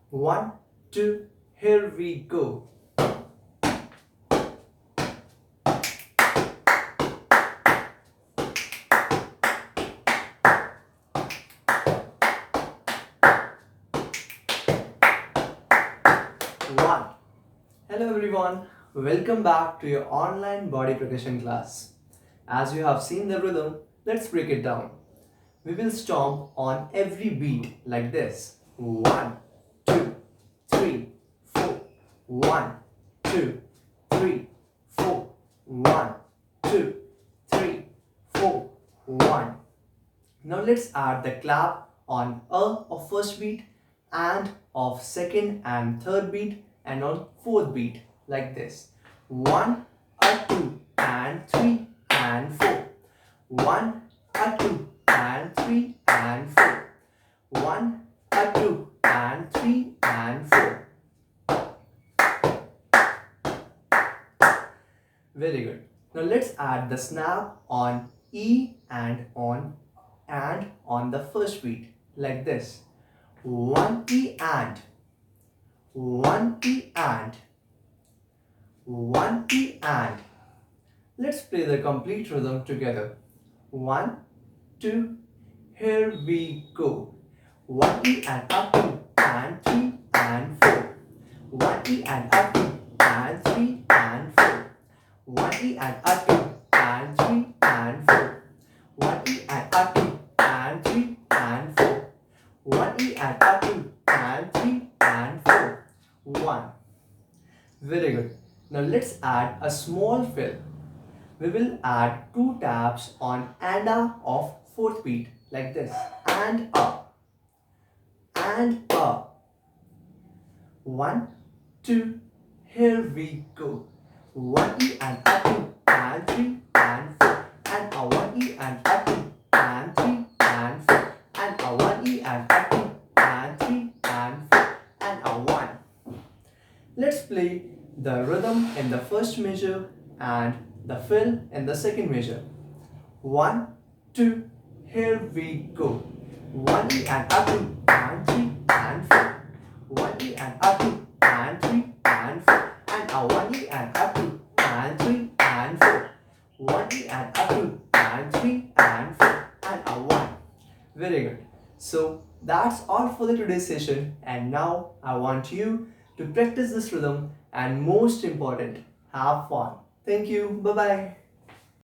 1, 2, here we go. One. Hello everyone, welcome back to your online body percussion class. As you have seen the rhythm, let's break it down. We will stomp on every beat like this. 1, 2, 3, 4. 1, 2, 3, 4. 1, 2, 3, 4. 1. Now let's add the clap on a of first beat and of second and third beat and on fourth beat like this. 1, a 2 and 3 and 4. 1, a 2 and 3 and 4. 1, a 2 and 3 and 4. Very good. Now let's add the snap on E and on the first beat like this. 1 E and 1 E and 1 E and. Let's play the complete rhythm together. 1, 2, here we go. 1 E and up 2 and 3 and 4. 1 E and up 2 and 3 and 4. 1 E and up 2 and 3 and 4. 1 E and up 2 and 3 and 4. 1 E and up 2 and 3 and 4. 1. Very good. Now let's add a small fill. We will add 2 taps on and a of fourth beat like this. And up. And up. 1, 2, here we go. 1 E and up 2 and 3 and 4. And a 1 E and up 2 and 3 and 4. And a 1 E and up 2 and 3 and 4. And a 1. Let's play the rhythm in the first measure and the fill in the second measure. 1, 2, here we go. 1 E and up 2 and 3 and 4. 1 E and up 2 and 3 and 4. And a 1 E and up 2 and 3 and 4. 1 E and up 2 and 3 and 4. And a 1. Very good. So that's all for the today's session, and now I want you to practice this rhythm and most important, have fun. Thank you. Bye bye.